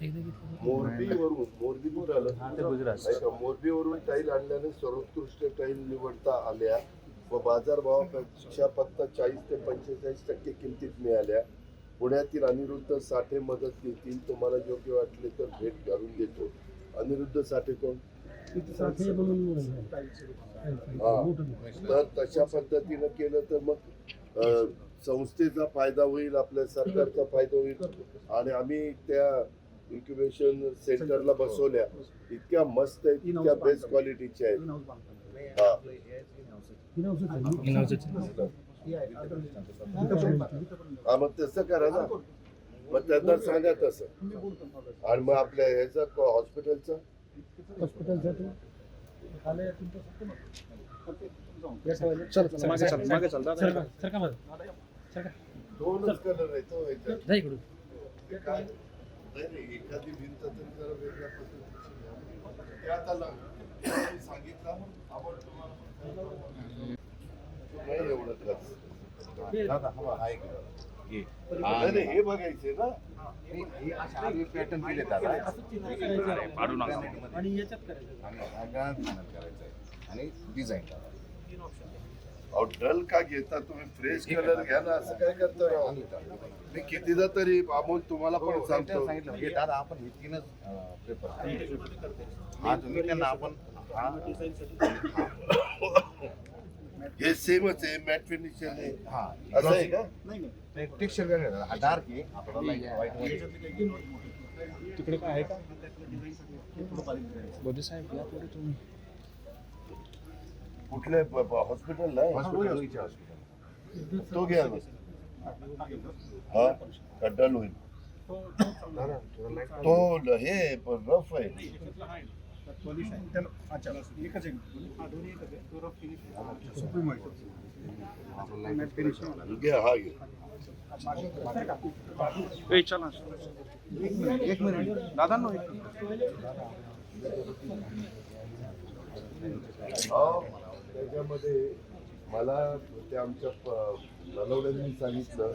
मोरबी कुठं आलं? मोरबीवरून टाईल आणल्याने सर्वोत्कृष्ट टाईल निवडता आल्या व बाजारभावापेक्षा फक्त 40 ते 45% किमतीत मिळाल्या. पुण्यातील अनिरुद्ध साठे मदत देतील. तुम्हाला योग्य वाटले तर भेट घालून देतो. अनिरुद्ध साठे कोण? तर तशा पद्धतीनं केलं तर मग संस्थेचा फायदा होईल, आपल्या सरकारचा फायदा होईल. आणि आम्ही त्या इन्क्युबेशन सेंटरला बसवल्या, इतक्या मस्त आहेत, इतक्या बेस्ट क्वालिटीच्या आहेत. हा मग तसं करा ना, मग त्यांना सांगा तसं. आणि मग आपल्या ह्याचं हॉस्पिटलचं दोनच कलर आहे तो काय नाही, एखादी भिंत तरी जरा वेगळ्या पद्धतीची आता सांगितलं नाही एवढं खर्च. नाही हे बघायचे ना, पॅटर्न दिले आणि डिझाईन. डल का घेता तुम्ही? फ्रेश कलर घ्या ना. असं काय करता? मी कितीदा तरी अमोल तुम्हाला पण सांगतो, दादा आपण हे तीनच पेपर हा तुम्ही त्यांना आपण हे सेमच आहे, मॅट फिनिश आहे. हा असं आहे का? टेक्स्चर वेगळं हा डार्क आहे आपल्याला व्हाईट तिकडे काय आहे का बोधे साहेब या पुढे तुम्ही कुठल्या हॉस्पिटलला? तो घ्या ना. हा का डल होईल तो? हे रफ आहे. घ्या हा घ्या. एक मिनिट दादा नो त्याच्यामध्ये मला ते आमच्या नलवड्यांनी सांगितलं